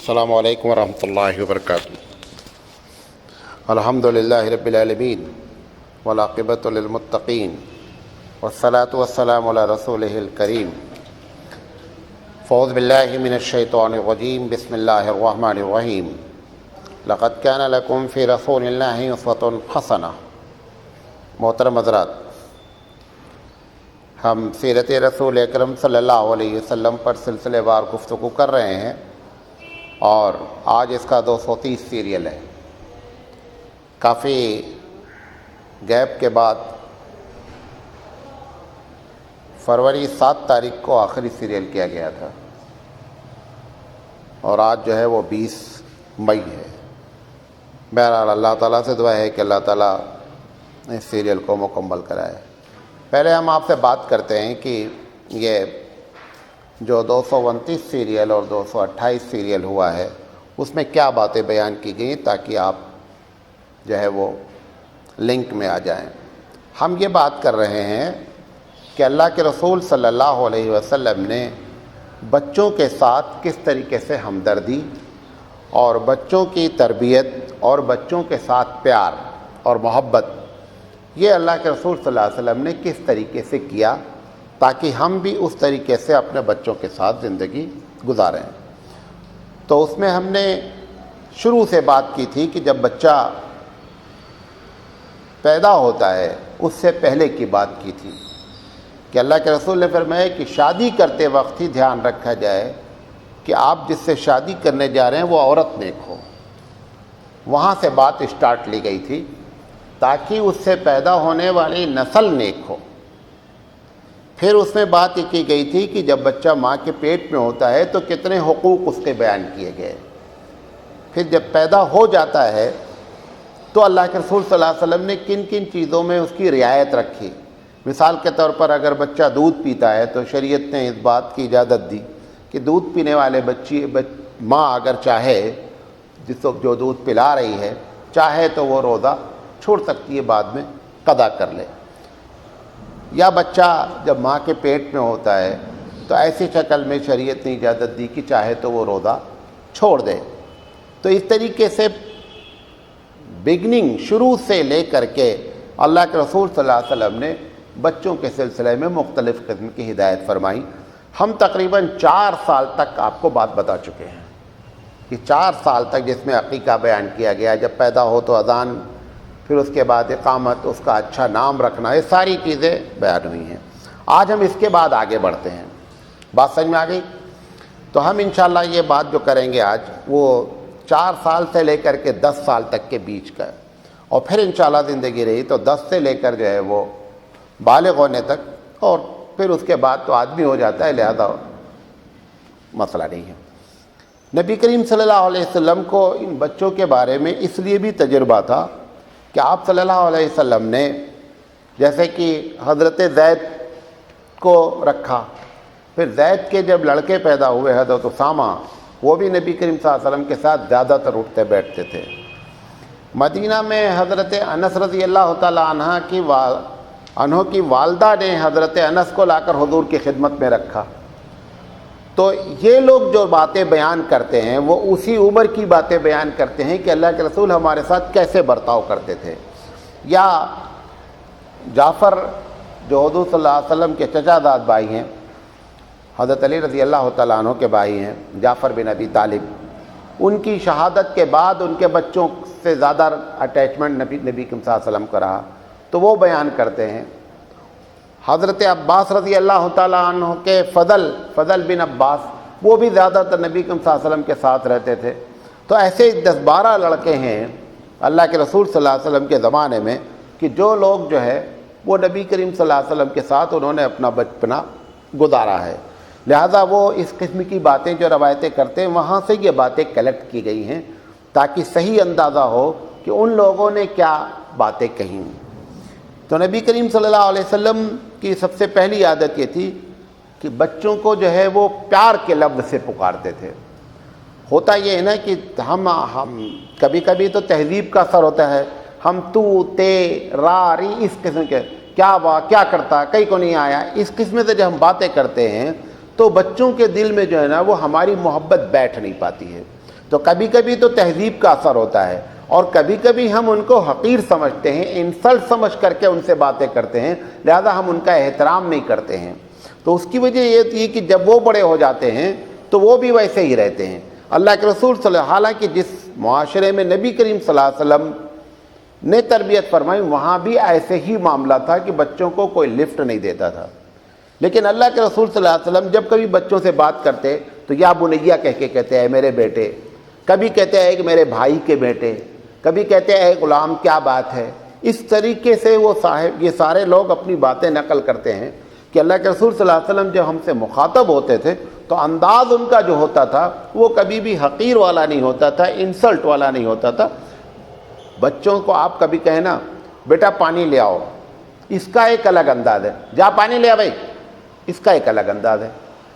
السلام علیکم ورحمۃ اللہ وبرکاتہ۔ الحمد للہ رب العالمین والعاقبۃ للمتقین والصلاۃ والسلام علی رسولہ الکریم۔ فاعوذ باللہ من الشیطان الرجیم، بسم اللہ الرحمن الرحیم۔ لقد کان لکم فی رسول اللہ اسوۃ حسنہ۔ محترم حضرات، ہم سیرت رسول اکرم صلی اللہ علیہ وسلم پر سلسلے وار گفتگو کر رہے ہیں اور آج اس کا 230 سیریل ہے۔ کافی گیپ کے بعد فروری 7 تاریخ کو آخری سیریل کیا گیا تھا اور آج جو ہے وہ 20 مئی ہے۔ بہرحال اللہ تعالیٰ سے دعا ہے کہ اللہ تعالیٰ اس سیریل کو مکمل کرائے۔ پہلے ہم آپ سے بات کرتے ہیں کہ یہ جو 229 سیریل اور 228 سیریل ہوا ہے اس میں کیا باتیں بیان کی گئیں تاکہ آپ جو ہے وہ لنک میں آ جائیں۔ ہم یہ بات کر رہے ہیں کہ اللہ کے رسول صلی اللہ علیہ وسلم نے بچوں کے ساتھ کس طریقے سے ہمدردی اور بچوں کی تربیت اور بچوں کے ساتھ پیار اور محبت، یہ اللہ کے رسول صلی اللہ علیہ وسلم نے کس طریقے سے کیا تاکہ ہم بھی اس طریقے سے اپنے بچوں کے ساتھ زندگی گزاریں۔ تو اس میں ہم نے شروع سے بات کی تھی کہ جب بچہ پیدا ہوتا ہے اس سے پہلے کی بات کی تھی کہ اللہ کے رسول نے فرمایا کہ شادی کرتے وقت ہی دھیان رکھا جائے کہ آپ جس سے شادی کرنے جا رہے ہیں وہ عورت نیک ہو۔ وہاں سے بات اسٹارٹ لی گئی تھی تاکہ اس سے پیدا ہونے والی نسل نیک ہو۔ پھر اس میں بات یہ کی گئی تھی کہ جب بچہ ماں کے پیٹ میں ہوتا ہے تو کتنے حقوق اس کے بیان کیے گئے۔ پھر جب پیدا ہو جاتا ہے تو اللہ کے رسول صلی اللہ علیہ وسلم نے کن کن چیزوں میں اس کی رعایت رکھی۔ مثال کے طور پر اگر بچہ دودھ پیتا ہے تو شریعت نے اس بات کی اجازت دی کہ دودھ پینے والے ماں اگر چاہے جس وقت جو دودھ پلا رہی ہے چاہے تو وہ روزہ چھوڑ سکتی ہے، بعد میں قضا کر لے۔ یا بچہ جب ماں کے پیٹ میں ہوتا ہے تو ایسی شکل میں شریعت نے اجازت دی کہ چاہے تو وہ روزہ چھوڑ دے۔ تو اس طریقے سے بگننگ شروع سے لے کر کے اللہ کے رسول صلی اللہ علیہ وسلم نے بچوں کے سلسلے میں مختلف قسم کی ہدایت فرمائی۔ ہم تقریباً 4 سال تک آپ کو بات بتا چکے ہیں کہ 4 سال تک جس میں عقیقہ بیان کیا گیا، جب پیدا ہو تو اذان، پھر اس کے بعد اقامت، اس کا اچھا نام رکھنا، یہ ساری چیزیں بیان ہوئی ہیں۔ آج ہم اس کے بعد آگے بڑھتے ہیں۔ بات سمجھ میں آ گئی؟ تو ہم انشاءاللہ یہ بات جو کریں گے آج وہ 4 سال سے لے کر کے 10 سال تک کے بیچ کا ہے، اور پھر انشاءاللہ زندگی رہی تو 10 سے لے کر جو ہے وہ بالغ ہونے تک، اور پھر اس کے بعد تو آدمی ہو جاتا ہے، لہذا مسئلہ نہیں ہے۔ نبی کریم صلی اللہ علیہ وسلم کو ان بچوں کے بارے میں اس لیے بھی تجربہ تھا کہ آپ صلی اللہ علیہ وسلم نے جیسے کہ حضرت زید کو رکھا، پھر زید کے جب لڑکے پیدا ہوئے حضرت اسامہ، وہ بھی نبی کریم صلی اللہ علیہ وسلم کے ساتھ زیادہ تر اٹھتے بیٹھتے تھے۔ مدینہ میں حضرت انس رضی اللہ تعالی عنہ کی والدہ نے حضرت انس کو لا کر حضور کی خدمت میں رکھا۔ تو یہ لوگ جو باتیں بیان کرتے ہیں وہ اسی عمر کی باتیں بیان کرتے ہیں کہ اللہ کے رسول ہمارے ساتھ کیسے برتاؤ کرتے تھے۔ یا جعفر جو حضور صلی اللہ علیہ وسلم کے چچا زاد بھائی ہیں، حضرت علی رضی اللہ تعالیٰ عنہ کے بھائی ہیں، جعفر بن ابی طالب، ان کی شہادت کے بعد ان کے بچوں سے زیادہ اٹیچمنٹ نبی کریم صلی اللہ علیہ وسلم کا رہا، تو وہ بیان کرتے ہیں۔ حضرت عباس رضی اللہ تعالیٰ عنہ کے فضل بن عباس، وہ بھی زیادہ تر نبی کریم صلی اللہ علیہ وسلم کے ساتھ رہتے تھے۔ تو ایسے 10-12 لڑکے ہیں اللہ کے رسول صلی اللہ علیہ وسلم کے زمانے میں کہ جو لوگ جو ہے وہ نبی کریم صلی اللہ علیہ وسلم کے ساتھ انہوں نے اپنا بچپنا گزارا ہے، لہذا وہ اس قسم کی باتیں جو روایتیں کرتے ہیں وہاں سے یہ باتیں کلیکٹ کی گئی ہیں تاکہ صحیح اندازہ ہو کہ ان لوگوں نے کیا باتیں کہیں۔ تو نبی کریم صلی اللہ علیہ وسلم کی سب سے پہلی عادت یہ تھی کہ بچوں کو جو ہے وہ پیار کے لفظ سے پکارتے تھے۔ ہوتا یہ ہے نا کہ ہم کبھی کبھی تو تہذیب کا اثر ہوتا ہے، ہم تو، تے، را، ری، اس قسم کے کیا کرتا، کئی کو نہیں آیا، اس قسم سے جب ہم باتیں کرتے ہیں تو بچوں کے دل میں جو ہے نا وہ ہماری محبت بیٹھ نہیں پاتی ہے۔ تو کبھی کبھی تو تہذیب کا اثر ہوتا ہے، اور کبھی کبھی ہم ان کو حقیر سمجھتے ہیں، انسلٹ سمجھ کر کے ان سے باتیں کرتے ہیں، لہذا ہم ان کا احترام نہیں کرتے ہیں۔ تو اس کی وجہ یہ تھی کہ جب وہ بڑے ہو جاتے ہیں تو وہ بھی ویسے ہی رہتے ہیں۔ اللہ کے رسول صلی اللہ علیہ وسلم، حالانکہ جس معاشرے میں نبی کریم صلی اللہ علیہ وسلم نے تربیت فرمائی وہاں بھی ایسے ہی معاملہ تھا کہ بچوں کو کوئی لفٹ نہیں دیتا تھا، لیکن اللہ کے رسول صلی اللہ علیہ وسلم جب کبھی بچوں سے بات کرتے تو یا بنیا کہہ کے کہتے ہیں میرے بیٹے، کبھی کہتے ہیں کہ میرے بھائی کے بیٹے، کبھی کہتے ہیں غلام کیا بات ہے۔ اس طریقے سے وہ صاحب یہ سارے لوگ اپنی باتیں نقل کرتے ہیں کہ اللہ کے رسول صلی اللہ علیہ وسلم جب ہم سے مخاطب ہوتے تھے تو انداز ان کا جو ہوتا تھا وہ کبھی بھی حقیر والا نہیں ہوتا تھا، انسلٹ والا نہیں ہوتا تھا۔ بچوں کو آپ کبھی کہیں نا بیٹا پانی لے آؤ، اس کا ایک الگ انداز ہے، جا پانی لے آ بھائی، اس کا ایک الگ انداز ہے۔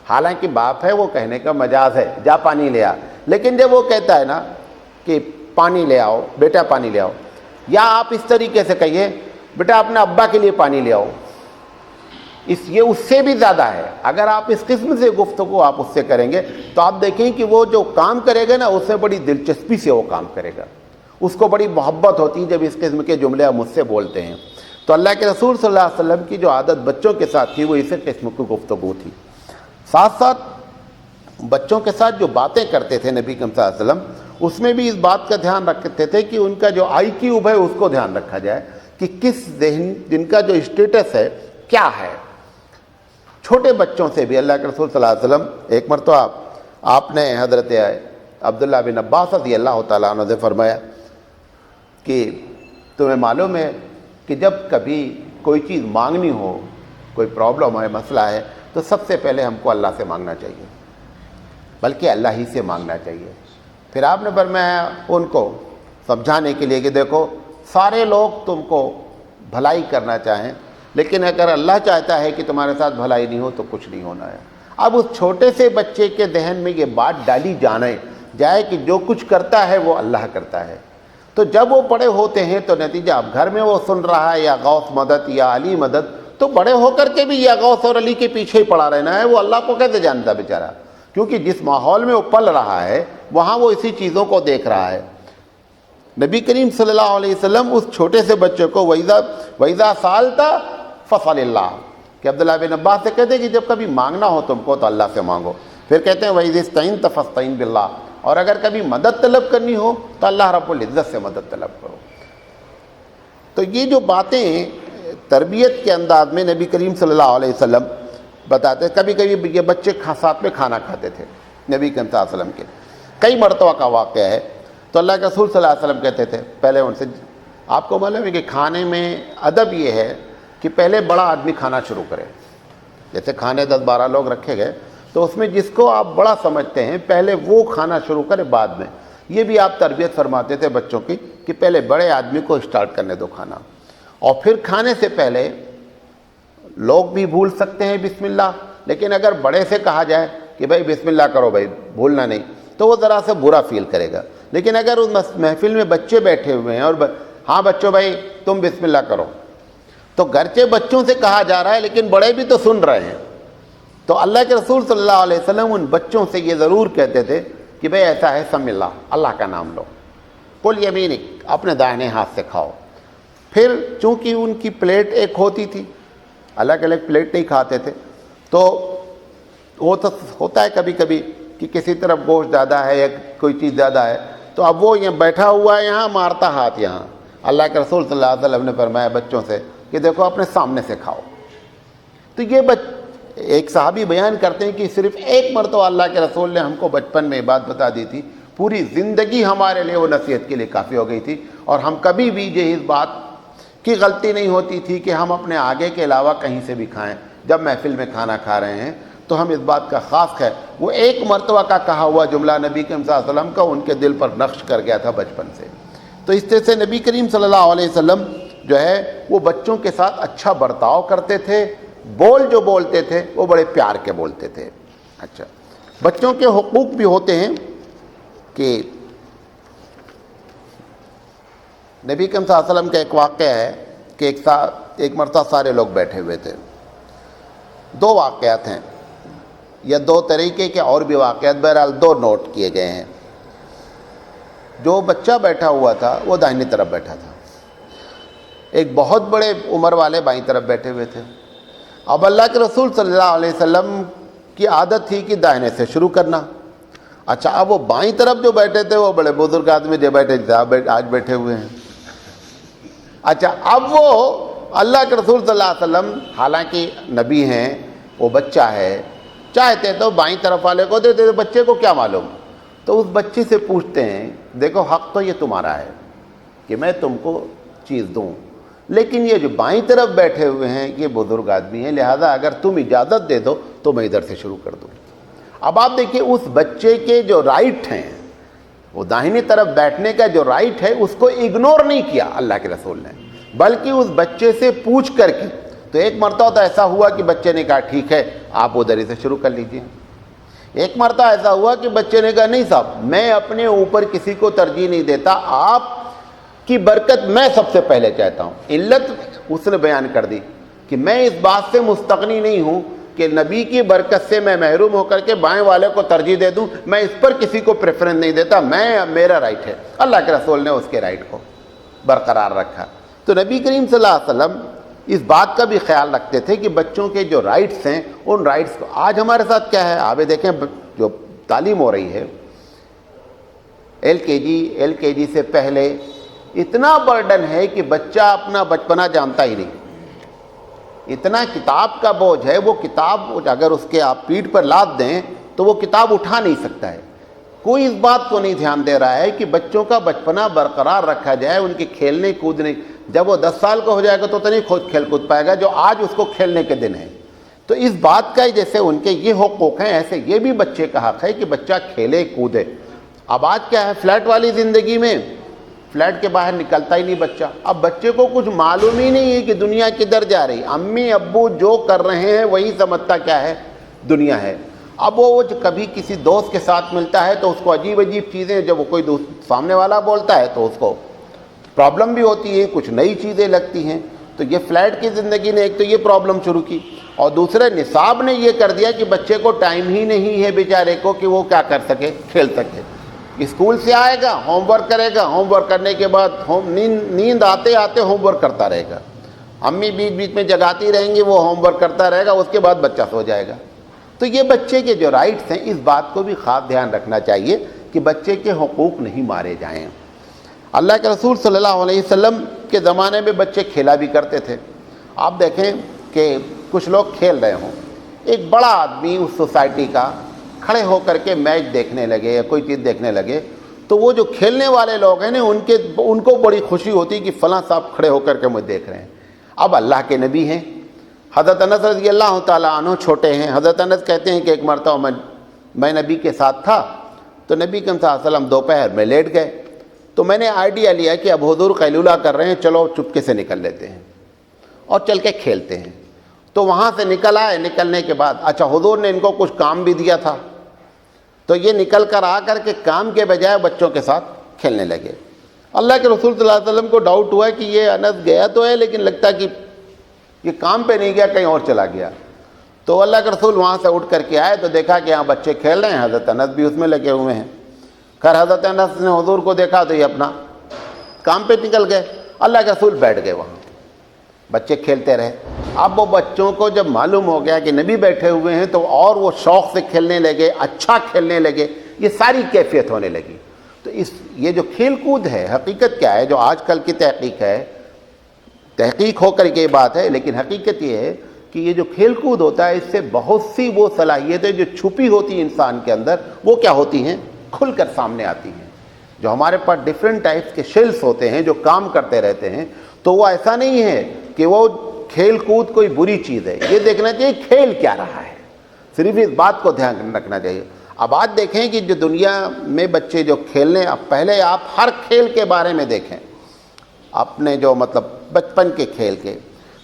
حالانکہ باپ ہے وہ کہنے کا مجاز ہے، جا پانی لے آ، لیکن جب وہ کہتا ہے نا کہ پانی لے آؤ بیٹا پانی لے آؤ، یا آپ اس طریقے سے کہیے بیٹا اپنے ابا کے لیے پانی لے آؤ، یہ اس سے بھی زیادہ ہے۔ اگر آپ اس قسم سے گفتگو آپ اس سے کریں گے تو آپ دیکھیں کہ وہ جو کام کرے گا نا اس میں بڑی دلچسپی سے وہ کام کرے گا، اس کو بڑی محبت ہوتی ہے جب اس قسم کے جملے مجھ سے بولتے ہیں۔ تو اللہ کے رسول صلی اللہ علیہ وسلم کی جو عادت بچوں کے ساتھ تھی وہ اسی قسم کی گفتگو تھی۔ ساتھ ساتھ بچوں کے ساتھ جو باتیں کرتے تھے نبی کریم صلی اللہ علیہ وسلم اس میں بھی اس بات کا دھیان رکھتے تھے کہ ان کا جو آئی کیو ہے اس کو دھیان رکھا جائے کہ کس ذہن جن کا جو اسٹیٹس ہے کیا ہے۔ چھوٹے بچوں سے بھی اللہ کے رسول صلی اللہ علیہ وسلم ایک مرتبہ آپ نے حضرت عبداللہ بن عباس رضی اللہ تعالیٰ عنہ سے فرمایا کہ تمہیں معلوم ہے کہ جب کبھی کوئی چیز مانگنی ہو، کوئی پرابلم ہے، مسئلہ ہے، تو سب سے پہلے ہم کو اللہ سے مانگنا چاہیے، بلکہ اللہ ہی سے مانگنا چاہیے۔ پھر آپ نے فرمایا ان کو سمجھانے کے لیے کہ دیکھو سارے لوگ تم کو بھلائی کرنا چاہیں، لیکن اگر اللہ چاہتا ہے کہ تمہارے ساتھ بھلائی نہیں ہو تو کچھ نہیں ہونا ہے۔ اب اس چھوٹے سے بچے کے ذہن میں یہ بات ڈالی جائے کہ جو کچھ کرتا ہے وہ اللہ کرتا ہے، تو جب وہ بڑے ہوتے ہیں تو نتیجہ اب گھر میں وہ سن رہا ہے یا غوث مدد یا علی مدد، تو بڑے ہو کر کے بھی یا غوث اور علی کے پیچھے ہی پڑا رہنا ہے، وہ اللہ کو کیسے جانتا بیچارہ، کیونکہ جس ماحول میں وہ پل رہا ہے وہاں وہ اسی چیزوں کو دیکھ رہا ہے۔ نبی کریم صلی اللہ علیہ وسلم اس چھوٹے سے بچے کو وَإِذَا سَأَلْتَ فَاسْأَلِ اللَّهَ کہ عبداللہ بن عباس سے کہتے ہیں کہ جب کبھی مانگنا ہو تم کو تو اللہ سے مانگو۔ پھر کہتے ہیں وَإِذَا اسْتَعِنْتَ فَاسْتَعِنْ بِاللَّهِ، اور اگر کبھی مدد طلب کرنی ہو تو اللہ رب العزت سے مدد طلب کرو۔ تو یہ جو باتیں تربیت کے انداز میں نبی کریم صلی اللہ علیہ وسلم بتاتے، کبھی کبھی یہ بچے ساتھ میں کھانا کھاتے تھے نبی کریم صلی اللہ علیہ وسلم کے، کئی مرتبہ کا واقعہ ہے۔ تو اللہ کے رسول صلی اللہ علیہ وسلم کہتے تھے پہلے ان سے، آپ کو معلوم ہے کہ کھانے میں ادب یہ ہے کہ پہلے بڑا آدمی کھانا شروع کرے، جیسے کھانے 10-12 لوگ رکھے گئے تو اس میں جس کو آپ بڑا سمجھتے ہیں پہلے وہ کھانا شروع کرے بعد میں۔ یہ بھی آپ تربیت فرماتے تھے بچوں کی کہ پہلے بڑے آدمی کو اسٹارٹ کرنے دو کھانا، اور پھر کھانے سے پہلے لوگ بھی بھول سکتے ہیں بسم اللہ، لیکن اگر بڑے سے کہا جائے کہ بھائی بسم اللہ کرو بھائی، بھولنا نہیں، تو وہ ذرا سے برا فیل کرے گا۔ لیکن اگر اس محفل میں بچے بیٹھے ہوئے ہیں اور ہاں بچوں بھائی تم بسم اللہ کرو، تو گرچہ بچوں سے کہا جا رہا ہے لیکن بڑے بھی تو سن رہے ہیں، تو اللہ کے رسول صلی اللہ علیہ وسلم ان بچوں سے یہ ضرور کہتے تھے کہ بھئی ایسا ہے سم اللہ، اللہ کا نام لو، کل یمینک، اپنے دائیں ہاتھ سے کھاؤ۔ پھر چونکہ ان کی پلیٹ ایک ہوتی تھی، الگ الگ پلیٹ نہیں کھاتے تھے، تو وہ تو ہوتا ہے کبھی کبھی کہ کسی طرف گوشت زیادہ ہے یا کوئی چیز زیادہ ہے، تو اب وہ یہاں بیٹھا ہوا ہے یہاں مارتا ہاتھ یہاں۔ اللہ کے رسول صلی اللہ علیہ وسلم نے فرمایا بچوں سے کہ دیکھو اپنے سامنے سے کھاؤ۔ تو یہ ایک صحابی بیان کرتے ہیں کہ صرف ایک مرتبہ اللہ کے رسول نے ہم کو بچپن میں بات بتا دی تھی، پوری زندگی ہمارے لیے وہ نصیحت کے لیے کافی ہو گئی تھی، اور ہم کبھی بھی یہ اس بات کی غلطی نہیں ہوتی تھی کہ ہم اپنے آگے کے علاوہ کہیں سے بھی کھائیں۔ جب محفل میں کھانا کھا رہے ہیں تو ہم اس بات کا خاص ہے، وہ ایک مرتبہ کا کہا ہوا جملہ نبی کریم صلی اللہ علیہ وسلم کا ان کے دل پر نقش کر گیا تھا بچپن سے۔ تو اس طرح سے نبی کریم صلی اللہ علیہ وسلم جو ہے وہ بچوں کے ساتھ اچھا برتاؤ کرتے تھے، بول جو بولتے تھے وہ بڑے پیار کے بولتے تھے۔ اچھا، بچوں کے حقوق بھی ہوتے ہیں کہ نبی کریم صلی اللہ علیہ وسلم کا ایک واقعہ ہے کہ ایک مرتبہ سارے لوگ بیٹھے ہوئے تھے۔ دو واقعات ہیں یا دو طریقے کے اور بھی واقعات، بہرحال دو نوٹ کیے گئے ہیں۔ جو بچہ بیٹھا ہوا تھا وہ داہنی طرف بیٹھا تھا، ایک بہت بڑے عمر والے بائیں طرف بیٹھے ہوئے تھے۔ اب اللہ کے رسول صلی اللہ علیہ وسلم کی عادت تھی کہ داہنے سے شروع کرنا۔ اچھا، اب وہ بائیں طرف جو بیٹھے تھے وہ بڑے بزرگ آدمی جو بیٹھے تھے آج بیٹھے ہوئے ہیں۔ اچھا، اب وہ اللہ کے رسول صلی اللہ علیہ وسلم حالانکہ نبی ہیں، وہ بچہ ہے، چاہتے تو بائیں طرف والے کو دیتے، بچے کو کیا معلوم، تو اس بچے سے پوچھتے ہیں دیکھو حق تو یہ تمہارا ہے کہ میں تم کو چیز دوں، لیکن یہ جو بائیں طرف بیٹھے ہوئے ہیں یہ بزرگ آدمی ہیں، لہذا اگر تم اجازت دے دو تو میں ادھر سے شروع کر دوں۔ اب آپ دیکھیے اس بچے کے جو رائٹ ہیں، وہ داہنی طرف بیٹھنے کا جو رائٹ ہے اس کو اگنور نہیں کیا اللہ کے رسول نے، بلکہ اس بچے سے پوچھ کر کی۔ تو ایک مرتبہ تو ایسا ہوا کہ بچے نے کہا ٹھیک ہے آپ ادھر ہی سے شروع کر لیجئے۔ ایک مرتبہ ایسا ہوا کہ بچے نے کہا نہیں صاحب، میں اپنے اوپر کسی کو ترجیح نہیں دیتا، آپ کی برکت میں سب سے پہلے چاہتا ہوں۔ علت اس نے بیان کر دی کہ میں اس بات سے مستغنی نہیں ہوں کہ نبی کی برکت سے میں محروم ہو کر کے بائیں والے کو ترجیح دے دوں، میں اس پر کسی کو پریفرنس نہیں دیتا، میرا رائٹ ہے۔ اللہ کے رسول نے اس کے رائٹ کو برقرار رکھا۔ تو نبی کریم صلی اللہ علیہ وسلم اس بات کا بھی خیال رکھتے تھے کہ بچوں کے جو رائٹس ہیں ان رائٹس کو، آج ہمارے ساتھ کیا ہے، آپ دیکھیں جو تعلیم ہو رہی ہے ایل کے جی سے پہلے اتنا برڈن ہے کہ بچہ اپنا بچپنا جانتا ہی نہیں، اتنا کتاب کا بوجھ ہے، وہ کتاب اگر اس کے آپ پیٹھ پر لاد دیں تو وہ کتاب اٹھا نہیں سکتا ہے۔ کوئی اس بات کو نہیں دھیان دے رہا ہے کہ بچوں کا بچپنا برقرار رکھا جائے، ان کے کھیلنے کودنے، جب وہ 10 سال کا ہو جائے گا تو نہیں خود کھیل کود پائے گا جو آج اس کو کھیلنے کے دن ہے۔ تو اس بات کا جیسے ان کے یہ حقوق ہیں ایسے یہ بھی بچے کا حق ہے کہ بچہ کھیلے کودے۔ اب آج کیا ہے، فلیٹ والی زندگی میں فلیٹ کے باہر نکلتا ہی نہیں بچہ، اب بچے کو کچھ معلوم ہی نہیں ہے کہ دنیا کدھر جا رہی، امی ابو جو کر رہے ہیں وہی سمجھتا کیا ہے دنیا ہے۔ اب وہ کبھی کسی دوست کے ساتھ ملتا ہے تو اس کو عجیب عجیب چیزیں، جب وہ کوئی دوست سامنے والا بولتا ہے تو اس کو پرابلم بھی ہوتی ہے، کچھ نئی چیزیں لگتی ہیں۔ تو یہ فلیٹ کی زندگی نے ایک تو یہ پرابلم شروع کی، اور دوسرے نصاب نے یہ کر دیا کہ بچے کو ٹائم ہی نہیں ہے بیچارے کو کہ وہ کیا کر سکے، کھیل سکے۔ اسکول سے آئے گا، ہوم ورک کرے گا، ہوم ورک کرنے کے بعد نیند آتے آتے ہوم ورک کرتا رہے گا، امی بیچ بیچ میں جگاتی رہیں گی، وہ ہوم ورک کرتا رہے گا، اس کے بعد بچہ سو جائے گا۔ تو یہ بچے کے جو رائٹس ہیں اس بات کو بھی خاص دھیان رکھنا چاہیے کہ بچے کے حقوق نہیں مارے جائیں۔ اللہ کے رسول صلی اللہ علیہ وسلم کے زمانے میں بچے کھیلا بھی کرتے تھے۔ آپ دیکھیں کہ کچھ لوگ کھیل رہے ہوں، ایک بڑا آدمی اس سوسائٹی کا کھڑے ہو کر کے میچ دیکھنے لگے یا کوئی چیز دیکھنے لگے، تو وہ جو کھیلنے والے لوگ ہیں نا ان کو بڑی خوشی ہوتی کہ فلاں صاحب کھڑے ہو کر کے مجھے دیکھ رہے ہیں۔ اب اللہ کے نبی ہیں، حضرت انس رضی اللہ تعالیٰ عنہ چھوٹے ہیں، حضرت انس کہتے ہیں کہ ایک مرتبہ میں نبی کے ساتھ تھا، تو نبی صلی اللہ علیہ وسلم دوپہر میں لیٹ گئے، تو میں نے آئیڈیا لیا کہ اب حضور قیلولہ کر رہے ہیں، چلو چپکے سے نکل لیتے ہیں اور چل کے کھیلتے ہیں۔ تو وہاں سے نکل آئے، نکلنے کے بعد اچھا حضور نے ان کو کچھ کام بھی دیا تھا، تو یہ نکل کر آ کر کے کام کے بجائے بچوں کے ساتھ کھیلنے لگے۔ اللہ کے رسول صلی اللہ علیہ وسلم کو ڈاؤٹ ہوا کہ یہ انس گیا تو ہے لیکن لگتا کہ یہ کام پہ نہیں گیا، کہیں اور چلا گیا۔ تو اللہ کے رسول وہاں سے اٹھ کر کے آئے تو دیکھا کہ یہاں بچے کھیل رہے ہیں، حضرت انس بھی اس میں لگے ہوئے ہیں۔ خیر حضرت انس نے حضور کو دیکھا تو یہ اپنا کام پہ نکل گئے، اللہ کے رسول بیٹھ گئے وہاں، بچے کھیلتے رہے۔ اب وہ بچوں کو جب معلوم ہو گیا کہ نبی بیٹھے ہوئے ہیں تو اور وہ شوق سے کھیلنے لگے، اچھا کھیلنے لگے، یہ ساری کیفیت ہونے لگی۔ تو یہ جو کھیل کود ہے حقیقت کیا ہے، جو آج کل کی تحقیق ہے، تحقیق ہو کر کے یہ بات ہے، لیکن حقیقت یہ ہے کہ یہ جو کھیل کود ہوتا ہے اس سے بہت سی وہ صلاحیتیں جو چھپی ہوتی ہیں انسان کے اندر وہ کیا ہوتی ہیں، کھل کر سامنے آتی ہیں۔ جو ہمارے پاس ڈفرینٹ ٹائپس کے شیلز ہوتے ہیں جو کام کرتے رہتے ہیں، تو وہ ایسا نہیں ہے کہ وہ کھیل کود کوئی بری چیز ہے، یہ دیکھنا چاہیے کھیل کیا رہا ہے، صرف اس بات کو دھیان رکھنا چاہیے۔ اب آج دیکھیں کہ جو دنیا میں بچے جو کھیلنے، اب پہلے آپ ہر کھیل کے بارے میں دیکھیں، اپنے جو مطلب بچپن کے کھیل کے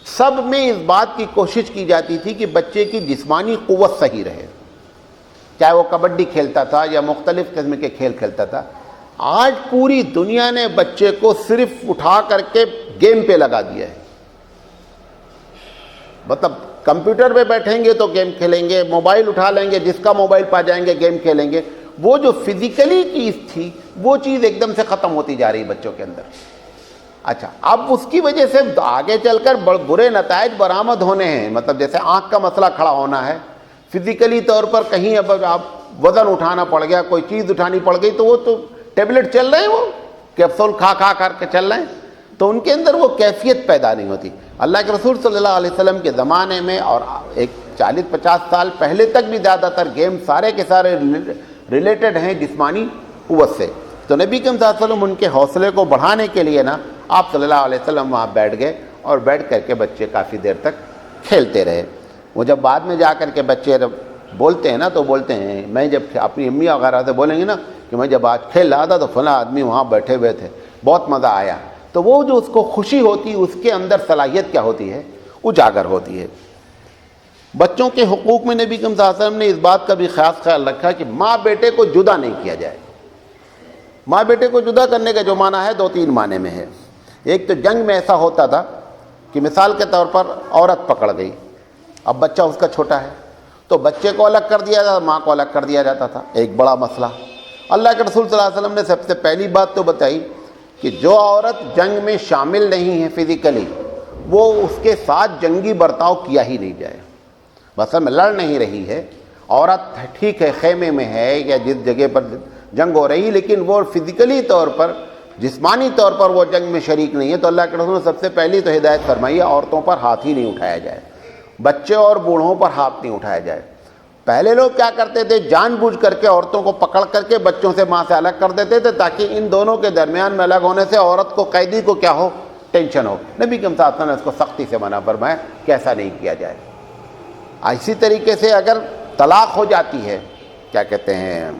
سب میں اس بات کی کوشش کی جاتی تھی کہ بچے کی جسمانی قوت صحیح رہے، چاہے وہ کبڈی کھیلتا تھا یا مختلف قسم کے کھیل کھیلتا تھا۔ آج پوری دنیا نے بچے کو صرف اٹھا کر کے گیم پہ لگا دیا ہے، مطلب کمپیوٹر پہ بیٹھیں گے تو گیم کھیلیں گے، موبائل اٹھا لیں گے، جس کا موبائل پا جائیں گے گیم کھیلیں گے۔ وہ جو فزیکلی چیز تھی وہ چیز ایک دم سے ختم ہوتی جا رہی ہے بچوں کے اندر. اچھا اب اس کی وجہ سے آگے چل کر برے نتائج برآمد ہونے ہیں. مطلب جیسے آنکھ کا مسئلہ کھڑا ہونا ہے, فزیکلی طور پر کہیں اب آپ وزن اٹھانا پڑ گیا, کوئی چیز اٹھانی پڑ گئی, تو وہ تو ٹیبلٹ چل رہے ہیں, وہ کیپسول کھا کر کے چل رہے ہیں, تو ان کے اندر وہ کیفیت پیدا نہیں ہوتی. اللہ کے رسول صلی اللہ علیہ وسلم کے زمانے میں اور ایک 40-50 سال پہلے تک بھی زیادہ تر گیم سارے کے سارے ریلیٹڈ ہیں جسمانی قوت سے. تو نبی کریم صلی اللہ علیہ وسلم ان کے حوصلے کو بڑھانے کے لیے نا آپ صلی اللہ علیہ وسلم وہاں بیٹھ گئے اور بیٹھ کر کے بچے کافی دیر تک کھیلتے رہے. وہ جب بعد میں جا کر کے بچے جب بولتے ہیں نا تو بولتے ہیں, میں جب اپنی امی وغیرہ سے بولیں گے نا کہ میں جب آج کھیل رہا تھا تو فلاں آدمی وہاں بیٹھے ہوئے تھے, بہت مزہ آیا, تو وہ جو اس کو خوشی ہوتی اس کے اندر صلاحیت کیا ہوتی ہے, اجاگر ہوتی ہے. بچوں کے حقوق میں نبی کریم صلی اللہ علیہ وسلم نے اس بات کا بھی خاص خیال رکھا کہ ماں بیٹے کو جدا نہیں کیا جائے. ماں بیٹے کو جدا کرنے کا جو معنی ہے 2-3 معنی میں ہے. ایک تو جنگ میں ایسا ہوتا تھا کہ مثال کے طور پر عورت پکڑ گئی, اب بچہ اس کا چھوٹا ہے تو بچے کو الگ کر دیا جاتا, ماں کو الگ کر دیا جاتا تھا, ایک بڑا مسئلہ. اللہ کے رسول صلی اللہ علیہ وسلم نے سب سے پہلی بات تو بتائی کہ جو عورت جنگ میں شامل نہیں ہے فزیکلی, وہ اس کے ساتھ جنگی برتاؤ کیا ہی نہیں جائے. مثلا میں لڑ نہیں رہی ہے عورت, ٹھیک ہے خیمے میں ہے یا جس جگہ پر جنگ ہو رہی, لیکن وہ فزیکلی طور پر جسمانی طور پر وہ جنگ میں شریک نہیں ہے, تو اللہ کے رسول نے سب سے پہلی تو ہدایت فرمائی ہے عورتوں پر ہاتھ ہی نہیں اٹھایا جائے, بچے اور بوڑھوں پر ہاتھ نہیں اٹھایا جائے. پہلے لوگ کیا کرتے تھے, جان بوجھ کر کے عورتوں کو پکڑ کر کے بچوں سے ماں سے الگ کر دیتے تھے تاکہ ان دونوں کے درمیان میں الگ ہونے سے عورت کو, قیدی کو کیا ہو, ٹینشن ہو. نبی کریم صلی اللہ علیہ وسلم نے اس کو سختی سے منع فرمایا کہ ایسا نہیں کیا جائے. اسی طریقے سے اگر طلاق ہو جاتی ہے, کیا کہتے ہیں,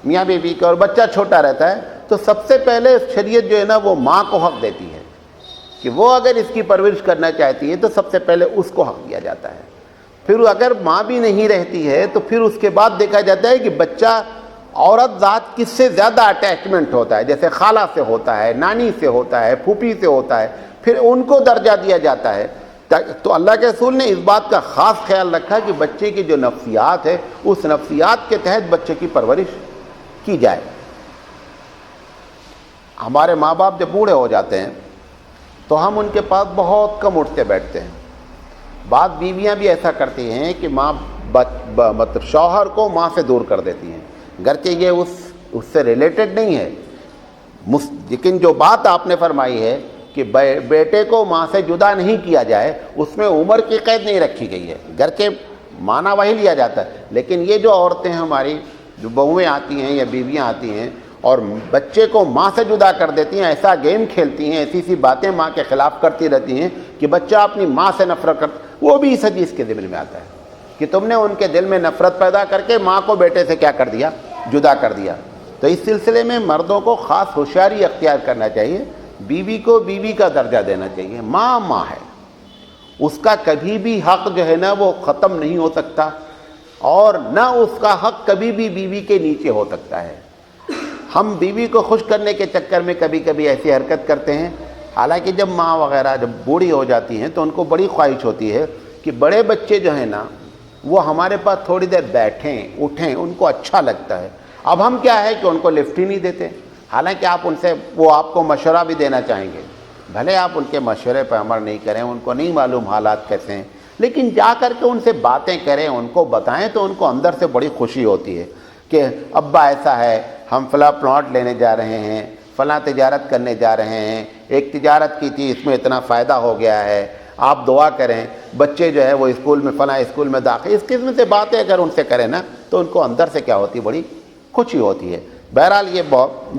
میاں بیوی کا, اور بچہ چھوٹا رہتا ہے, تو سب سے پہلے شریعت جو ہے نا وہ ماں کو حق دیتی ہے کہ وہ اگر اس کی پرورش کرنا چاہتی ہے تو سب سے پہلے اس کو حق دیا جاتا ہے. پھر اگر ماں بھی نہیں رہتی ہے تو پھر اس کے بعد دیکھا جاتا ہے کہ بچہ عورت ذات کس سے زیادہ اٹیچمنٹ ہوتا ہے, جیسے خالہ سے ہوتا ہے, نانی سے ہوتا ہے, پھوپھی سے ہوتا ہے, پھر ان کو درجہ دیا جاتا ہے. تو اللہ کے رسول نے اس بات کا خاص خیال رکھا کہ بچے کی جو نفسیات ہے اس نفسیات کے تحت بچے کی پرورش کی جائے. ہمارے ماں باپ جب بوڑھے ہو جاتے ہیں تو ہم ان کے پاس بہت کم اٹھتے بیٹھتے ہیں. بعض بیویاں بھی ایسا کرتی ہیں کہ ماں مطلب شوہر کو ماں سے دور کر دیتی ہیں, گرچہ یہ اس سے ریلیٹڈ نہیں ہے, لیکن جو بات آپ نے فرمائی ہے کہ بیٹے کو ماں سے جدا نہیں کیا جائے, اس میں عمر کی قید نہیں رکھی گئی ہے, گرچہ معنی وہی لیا جاتا ہے. لیکن یہ جو عورتیں ہماری جو بہویں آتی ہیں یا بیویاں آتی ہیں اور بچے کو ماں سے جدا کر دیتی ہیں, ایسا گیم کھیلتی ہیں, ایسی سی باتیں ماں کے خلاف کرتی رہتی ہیں کہ بچہ اپنی ماں سے نفرت کرتا, وہ بھی اس حدیث کے ضمن میں آتا ہے کہ تم نے ان کے دل میں نفرت پیدا کر کے ماں کو بیٹے سے کیا کر دیا, جدا کر دیا. تو اس سلسلے میں مردوں کو خاص ہوشیاری اختیار کرنا چاہیے, بیوی کو بیوی کا درجہ دینا چاہیے. ماں ماں ہے, اس کا کبھی بھی حق جو ہے نا وہ ختم نہیں ہو سکتا, اور نہ اس کا حق کبھی بھی بیوی کے نیچے ہو سکتا ہے. ہم بیوی کو خوش کرنے کے چکر میں کبھی کبھی ایسی حرکت کرتے ہیں, حالانکہ جب ماں وغیرہ جب بوڑھی ہو جاتی ہیں تو ان کو بڑی خواہش ہوتی ہے کہ بڑے بچے جو ہیں نا وہ ہمارے پاس تھوڑی دیر بیٹھیں اٹھیں, ان کو اچھا لگتا ہے. اب ہم کیا ہے کہ ان کو لفٹ ہی نہیں دیتے, حالانکہ آپ ان سے, وہ آپ کو مشورہ بھی دینا چاہیں گے, بھلے آپ ان کے مشورے پہ عمل نہیں کریں, ان کو نہیں معلوم حالات کیسے ہیں, لیکن جا کر کے ان سے باتیں کریں, ان کو بتائیں تو ان کو اندر سے بڑی خوشی ہوتی ہے کہ ابا ایسا ہے, ہم فلاں پلاٹ لینے جا رہے ہیں, فلاں تجارت کرنے جا رہے ہیں, ایک تجارت کی تھی اس میں اتنا فائدہ ہو گیا ہے, آپ دعا کریں, بچے جو ہے وہ اسکول میں فلاں اسکول میں داخل, اس قسم سے باتیں اگر ان سے کریں نا تو ان کو اندر سے کیا ہوتی ہے, بڑی خوشی ہوتی ہے. بہرحال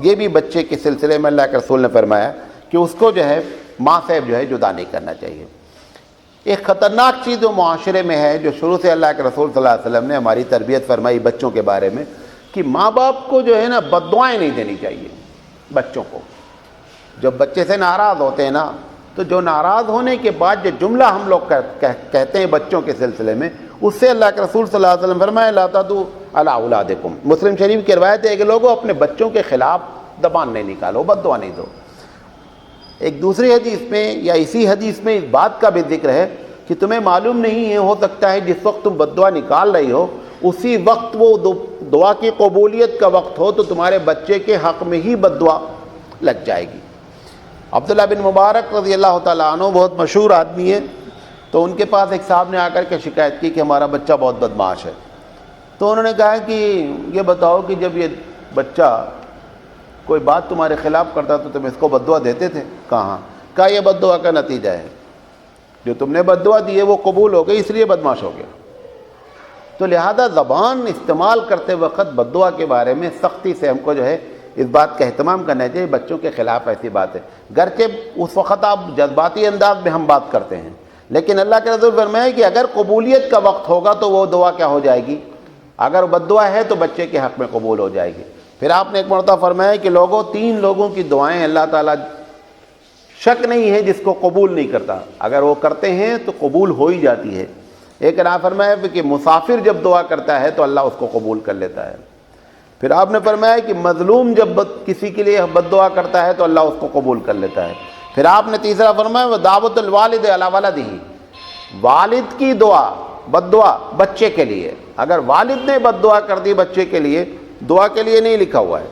یہ بھی بچے کے سلسلے میں اللہ کے رسول نے فرمایا کہ اس کو جو ہے ماں سے جو ہے جدا نہیں کرنا چاہیے. ایک خطرناک چیز جو معاشرے میں ہے, جو شروع سے اللہ کے رسول صلی اللہ علیہ وسلم نے ہماری تربیت فرمائی بچوں کے بارے میں, کہ ماں باپ کو جو ہے نا بد دعائیں نہیں دینی چاہیے بچوں کو. جب بچے سے ناراض ہوتے ہیں نا تو جو ناراض ہونے کے بعد جو جملہ ہم لوگ کہتے ہیں بچوں کے سلسلے میں, اس سے اللہ کے رسول صلی اللہ علیہ وسلم فرمایا لا تدعوا علی اولادکم. مسلم شریف کی روایت ہے کہ لوگوں اپنے بچوں کے خلاف زبان نہیں نکالو, بد دعا نہیں دو. ایک دوسری حدیث میں یا اسی حدیث میں اس بات کا بھی ذکر ہے کہ تمہیں معلوم نہیں ہے, ہو سکتا ہے جس وقت تم بد دعا نکال رہی ہو اسی وقت وہ دعا کی قبولیت کا وقت ہو تو تمہارے بچے کے حق میں ہی بد دعا لگ جائے گی۔ عبداللہ بن مبارک رضی اللہ تعالیٰ عنہ بہت مشہور آدمی ہے، تو ان کے پاس ایک صاحب نے آ کر کے شکایت کی کہ ہمارا بچہ بہت بدمعاش ہے۔ تو انہوں نے کہا کہ یہ بتاؤ کہ جب یہ بچہ کوئی بات تمہارے خلاف کرتا تو تم اس کو بد دعا دیتے تھے؟ کہاں؟ کہا یہ بد دعا کا نتیجہ ہے، جو تم نے بد دعا دی ہے وہ قبول ہو گئی، اس لیے بدمعاش ہو گیا۔ تو لہذا زبان استعمال کرتے وقت بد دعا کے بارے میں سختی سے ہم کو جو ہے اس بات کا اہتمام کرنا چاہیے، بچوں کے خلاف ایسی بات ہے۔ گرچہ اس وقت آپ جذباتی انداز میں ہم بات کرتے ہیں، لیکن اللہ کے رسول فرمایا کہ اگر قبولیت کا وقت ہوگا تو وہ دعا کیا ہو جائے گی؟ اگر بد دعا ہے تو بچے کے حق میں قبول ہو جائے گی۔ پھر آپ نے ایک مرتبہ فرمایا کہ لوگوں 3 لوگوں کی دعائیں اللہ تعالیٰ شک نہیں ہے جس کو قبول نہیں کرتا، اگر وہ کرتے ہیں تو قبول ہو ہی جاتی ہے۔ ایک نے فرمایا کہ مسافر جب دعا کرتا ہے تو اللہ اس کو قبول کر لیتا ہے۔ پھر آپ نے فرمایا کہ مظلوم جب کسی کے لیے بد دعا کرتا ہے تو اللہ اس کو قبول کر لیتا ہے۔ پھر آپ نے تیسرا فرمایا وہ دعوت الوالد علی ولدہ، والد کی دعا بد دعا بچے کے لیے، اگر والد نے بد دعا کر دی بچے کے لیے، دعا کے لیے نہیں لکھا ہوا ہے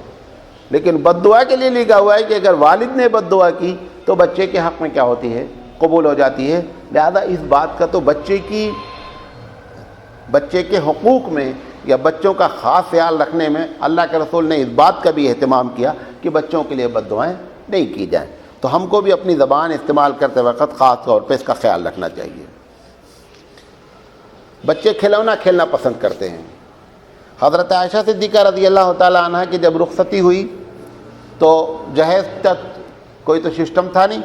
لیکن بد دعا کے لیے لکھا ہوا ہے کہ اگر والد نے بد دعا کی تو بچے کے حق میں کیا ہوتی ہے؟ قبول ہو جاتی ہے۔ لہذا اس بات کا تو بچے کے حقوق میں یا بچوں کا خاص خیال رکھنے میں اللہ کے رسول نے اس بات کا بھی اہتمام کیا کہ بچوں کے لیے بد دعائیں نہیں کی جائیں۔ تو ہم کو بھی اپنی زبان استعمال کرتے وقت خاص طور پہ اس کا خیال رکھنا چاہیے۔ بچے کھلونا کھیلنا پسند کرتے ہیں۔ حضرت عائشہ صدیقہ رضی اللہ تعالیٰ عنہ کی جب رخصتی ہوئی تو جہیز تک کوئی تو سسٹم تھا نہیں،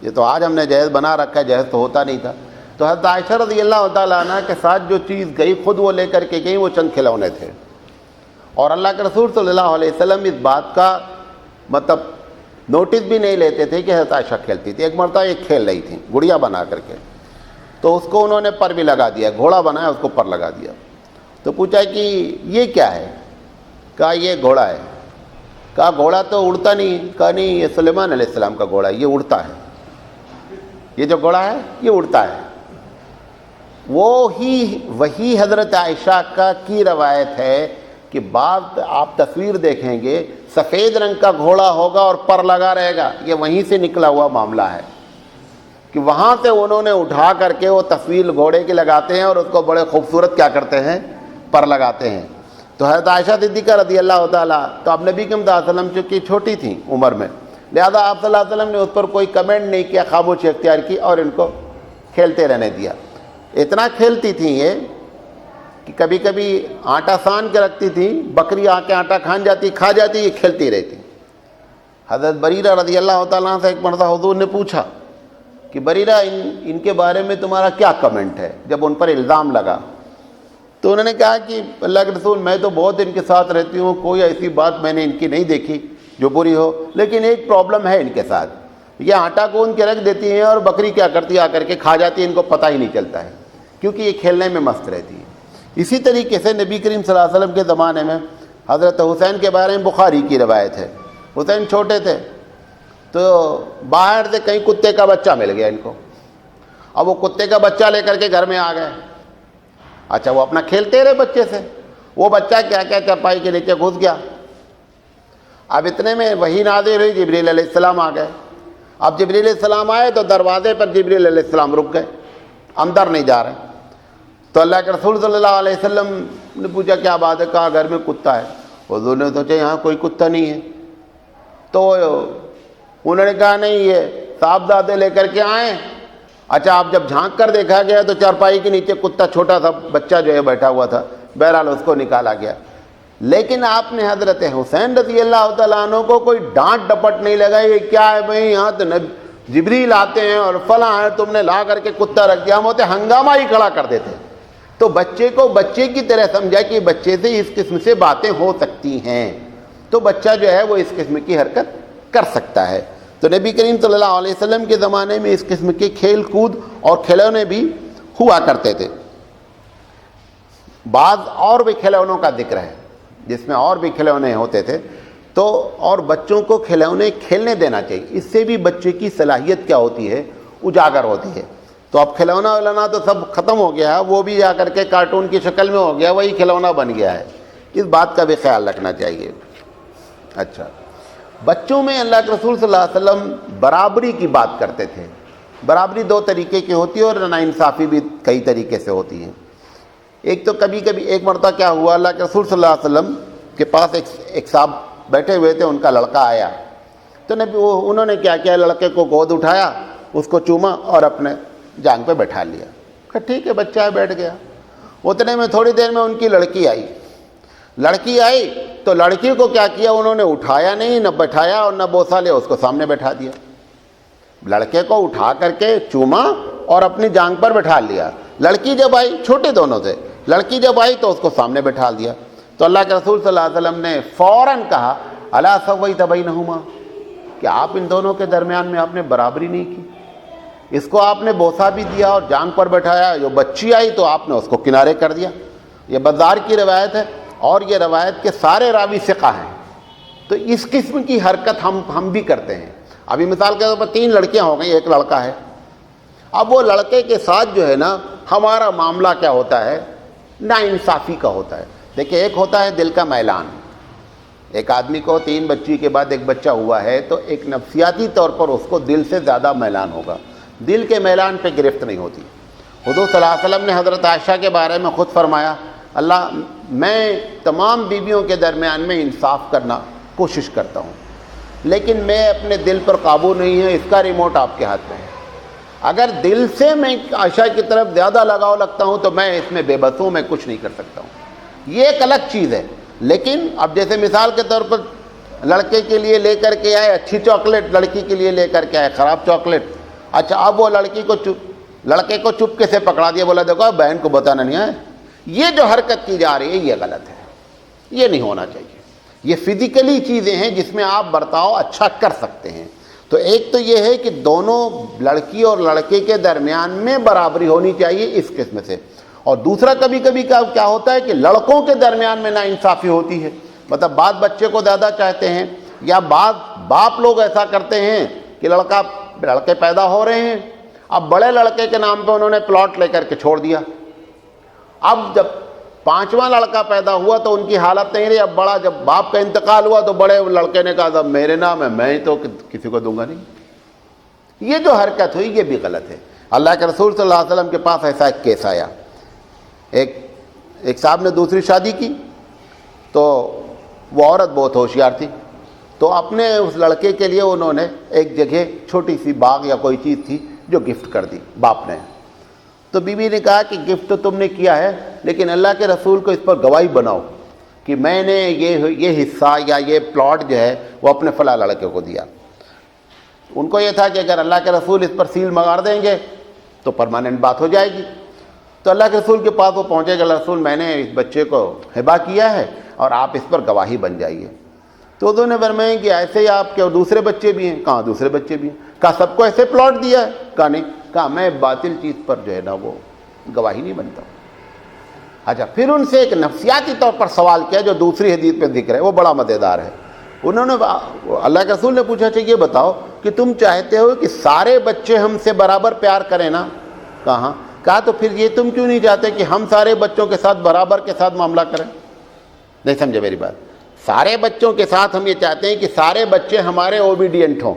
یہ تو آج ہم نے جہیز بنا رکھا ہے، جہیز تو ہوتا نہیں تھا۔ تو حضرت عائشہ رضی اللہ تعالیٰ عنہ کے ساتھ جو چیز گئی خود وہ لے کر کے گئی، وہ چند کھلونے تھے، اور اللہ کے رسول صلی اللہ علیہ وسلم اس بات کا مطلب نوٹس بھی نہیں لیتے تھے کہ حضرت عائشہ کھیلتی تھی۔ ایک مرتبہ ایک کھیل رہی تھی گڑیا بنا کر کے، تو اس کو انہوں نے پر بھی لگا دیا، گھوڑا بنایا اس کو پر لگا دیا۔ تو پوچھا کہ یہ کیا ہے؟ کہا یہ گھوڑا ہے۔ کہا گھوڑا تو اڑتا نہیں؟ کہا نہیں، یہ سلیمان علیہ السلام کا گھوڑا ہے، یہ اڑتا ہے، یہ جو گھوڑا ہے یہ اڑتا ہے۔ وہی حضرت عائشہ کی روایت ہے کہ بعد آپ تصویر دیکھیں گے سفید رنگ کا گھوڑا ہوگا اور پر لگا رہے گا، یہ وہیں سے نکلا ہوا معاملہ ہے کہ وہاں سے انہوں نے اٹھا کر کے وہ تصویر گھوڑے کی لگاتے ہیں اور اس کو بڑے خوبصورت کیا کرتے ہیں؟ پر لگاتے ہیں۔ تو حضرت عائشہ صدیقہ رضی اللہ تعالیٰ، تو اب نبی کریم صلی اللہ علیہ وسلم چونکہ چھوٹی تھیں عمر میں، لہذا آپ صلی اللہ علیہ وسلم نے اس پر کوئی کمنٹ نہیں کیا، خاموشی اختیار کی اور ان کو کھیلتے رہنے دیا۔ اتنا کھیلتی تھیں یہ کہ کبھی کبھی آٹا سان کے رکھتی تھیں، بکری آ کے آٹا کھا جاتی، یہ کھیلتی رہتی۔ حضرت بریرہ رضی اللہ تعالیٰ عنہ سے ایک مرتبہ حضور نے پوچھا کہ بریرہ ان کے بارے میں تمہارا کیا کمنٹ ہے جب ان پر الزام لگا؟ تو انہوں نے کہا کہ اللہ کے رسول میں تو بہت ان کے ساتھ رہتی ہوں، کوئی ایسی بات میں نے ان کی نہیں دیکھی جو بری ہو، لیکن ایک پرابلم ہے ان کے ساتھ، یہ آٹا گوندھ کے رکھ دیتی ہیں اور بکری کیا کرتی ہے آ کر کے کھا جاتی ہے، ان کو پتہ ہی نہیں چلتا ہے کیونکہ یہ کھیلنے میں مست رہتی ہے۔ اسی طریقے سے نبی کریم صلی اللہ علیہ وسلم کے زمانے میں حضرت حسین کے بارے میں بخاری کی روایت ہے، حسین چھوٹے تھے تو باہر سے کہیں کتے کا بچہ مل گیا ان کو، اب وہ کتے کا بچہ لے کر کے گھر میں آ گئے۔ اچھا وہ اپنا کھیلتے رہے بچے سے، وہ بچہ کیا چرپائی کے نیچے گھس گیا۔ اب اتنے میں وحی نازل ہوئی، جبریل علیہ السلام آ گئے۔ اب جبریل علیہ السلام آئے تو دروازے پر جبریل علیہ السلام رک گئے، اندر نہیں جا رہے۔ تو اللہ کے رسول صلی اللہ علیہ وسلم نے پوچھا کیا بات ہے؟ کہا گھر میں کتا ہے۔ حضور نے سوچا یہاں کوئی کتا نہیں ہے، تو انہوں نے کہا نہیں یہ صاحبزادے لے کر کے آئے۔ اچھا آپ جب جھانک کر دیکھا گیا تو چارپائی کے نیچے کتا چھوٹا سا بچہ جو ہے بیٹھا ہوا تھا، بہرحال اس کو نکالا گیا۔ لیکن آپ نے حضرت حسین رضی اللہ تعالیٰ عنہ کو کوئی ڈانٹ ڈپٹ نہیں لگائی، یہ کیا ہے بھائی، یہاں تو جبریل آتے ہیں اور فلاں ہے، تم نے لا کر کے کتا رکھ دیا، ہم ہوتے ہنگامہ ہی کھڑا کر دیتے۔ تو بچے کو بچے کی طرح سمجھا کہ بچے سے اس قسم سے باتیں ہو سکتی ہیں، تو بچہ جو ہے وہ اس قسم کی حرکت کر سکتا ہے۔ تو نبی کریم صلی اللہ علیہ وسلم کے زمانے میں اس قسم کے کھیل کود اور کھلونے بھی ہوا کرتے تھے۔ بعض اور بھی کھلونوں کا ذکر ہے جس میں اور بھی کھلونے ہوتے تھے، تو اور بچوں کو کھلونے کھیلنے دینا چاہیے، اس سے بھی بچے کی صلاحیت کیا ہوتی ہے؟ اجاگر ہوتی ہے۔ تو اب کھلونا ولانا تو سب ختم ہو گیا ہے، وہ بھی جا کر کے کارٹون کی شکل میں ہو گیا، وہی کھلونا بن گیا ہے. اس بات کا بھی خیال رکھنا چاہیے. اچھا، بچوں میں اللہ کے رسول صلی اللہ علیہ وسلم برابری کی بات کرتے تھے. برابری دو طریقے کی ہوتی ہے اور ناانصافی بھی کئی طریقے سے ہوتی ہے. ایک تو کبھی کبھی ایک مرتبہ کیا ہوا، اللہ کے رسول صلی اللہ علیہ وسلم کے پاس ایک صاحب بیٹھے ہوئے تھے، ان کا لڑکا آیا تو انہوں نے کیا کیا، لڑکے کو گود اٹھایا، اس کو چوما اور اپنے جانگ پہ بیٹھا لیا. کہ ٹھیک ہے بچہ ہے، بیٹھ گیا. اتنے میں تھوڑی دیر میں ان کی لڑکی آئی تو لڑکی کو کیا کیا، انہوں نے اٹھایا نہیں، نہ بٹھایا اور نہ بوسا لیا، اس کو سامنے بیٹھا دیا. لڑکے کو اٹھا کر کے چوما اور اپنی جانگ پر بٹھا لیا. لڑکی جب آئی، چھوٹے دونوں تھے، لڑکی جب آئی تو اس کو سامنے بٹھا دیا. تو اللہ کے رسول صلی اللہ علیہ وسلم نے فوراً کہا الا سویت بینہما، کہ آپ ان دونوں کے درمیان میں آپ نے برابری نہیں کی. اس کو آپ نے بوسا بھی دیا اور جانگ پر بٹھایا، جو بچی آئی تو آپ نے اس کو کنارے کر دیا. یہ بازار کی روایت ہے اور یہ روایت کے سارے راوی ثقہ ہیں. تو اس قسم کی حرکت ہم بھی کرتے ہیں. ابھی مثال کے طور پر 3 لڑکیاں ہو گئیں، ایک لڑکا ہے. اب وہ لڑکے کے ساتھ جو ہے نا ہمارا معاملہ کیا ہوتا ہے، ناانصافی کا ہوتا ہے. دیکھیں، ایک ہوتا ہے دل کا میلان. ایک آدمی کو 3 بچی کے بعد ایک بچہ ہوا ہے تو ایک نفسیاتی طور پر اس کو دل سے زیادہ میلان ہوگا. دل کے میلان پہ گرفت نہیں ہوتی. حضور صلی اللہ علیہ وسلم نے حضرت عائشہ کے بارے میں خود فرمایا، اللہ میں تمام بیویوں کے درمیان میں انصاف کرنا کوشش کرتا ہوں، لیکن میں اپنے دل پر قابو نہیں ہے، اس کا ریموٹ آپ کے ہاتھ میں ہے. اگر دل سے میں عائشہ کی طرف زیادہ لگاؤ لگتا ہوں تو میں اس میں بے بس ہوں، میں کچھ نہیں کر سکتا ہوں. یہ ایک الگ چیز ہے. لیکن اب جیسے مثال کے طور پر لڑکے کے لیے لے کر کے آئے اچھی چاکلیٹ، لڑکی کے لیے لے کر کے آئے خراب چاکلیٹ. اچھا، اب وہ لڑکے کو چپکے سے پکڑا دیا، بولا دیکھو بہن کو بتانا نہیں ہے. یہ جو حرکت کی جا رہی ہے یہ غلط ہے، یہ نہیں ہونا چاہیے. یہ فزیکلی چیزیں ہیں جس میں آپ برتاؤ اچھا کر سکتے ہیں. تو ایک تو یہ ہے کہ دونوں لڑکی اور لڑکے کے درمیان میں برابری ہونی چاہیے اس قسم سے. اور دوسرا کبھی کبھی کیا ہوتا ہے کہ لڑکوں کے درمیان میں ناانصافی ہوتی ہے. مطلب بعض بچے کو زیادہ چاہتے ہیں، یا بعض باپ لوگ ایسا کرتے ہیں کہ لڑکے پیدا ہو رہے ہیں، اب بڑے لڑکے کے نام پہ انہوں نے پلاٹ لے کر کے چھوڑ دیا. اب جب 5واں لڑکا پیدا ہوا تو ان کی حالت نہیں رہی. اب بڑا جب باپ کا انتقال ہوا تو بڑے لڑکے نے کہا اب میرے نام ہے، میں تو کسی کو دوں گا نہیں. یہ جو حرکت ہوئی یہ بھی غلط ہے. اللہ کے رسول صلی اللہ علیہ وسلم کے پاس ایسا ایک کیس آیا. ایک صاحب نے دوسری شادی کی تو وہ عورت بہت ہوشیار تھی، تو اپنے اس لڑکے کے لیے انہوں نے ایک جگہ چھوٹی سی باغ یا کوئی چیز تھی جو گفٹ کر دی باپ نے. تو بیوی نے کہا کہ گفٹ تو تم نے کیا ہے، لیکن اللہ کے رسول کو اس پر گواہی بناؤ کہ میں نے یہ حصہ یا یہ پلاٹ جو ہے وہ اپنے فلاں لڑکے کو دیا. ان کو یہ تھا کہ اگر اللہ کے رسول اس پر سیل مگاڑ دیں گے تو پرماننٹ بات ہو جائے گی. تو اللہ کے رسول کے پاس وہ پہنچے گا، اللہ رسول میں نے اس بچے کو ہبہ کیا ہے اور آپ اس پر گواہی بن جائیے. تو انہوں نے فرمایا کہ ایسے ہی آپ کے اور دوسرے بچے بھی ہیں. کہاں دوسرے بچے بھی ہیں؟ کہا سب کو ایسے پلاٹ دیا ہے؟ کہا نہیں. کہا میں باطل چیز پر جو ہے نا وہ گواہی نہیں بنتا. اچھا، پھر ان سے ایک نفسیاتی طور پر سوال کیا جو دوسری حدیث پہ ذکر ہے، وہ بڑا مزیدار ہے. انہوں نے اللہ کے رسول نے پوچھا کہ یہ بتاؤ کہ تم چاہتے ہو کہ سارے بچے ہم سے برابر پیار کریں نا؟ کہاں. کہا تو پھر یہ تم کیوں نہیں چاہتے کہ ہم سارے بچوں کے ساتھ برابر کے ساتھ معاملہ کریں؟ نہیں سمجھے میری بات. سارے بچوں کے ساتھ ہم یہ چاہتے ہیں کہ سارے بچے ہمارے اوبیڈینٹ ہوں،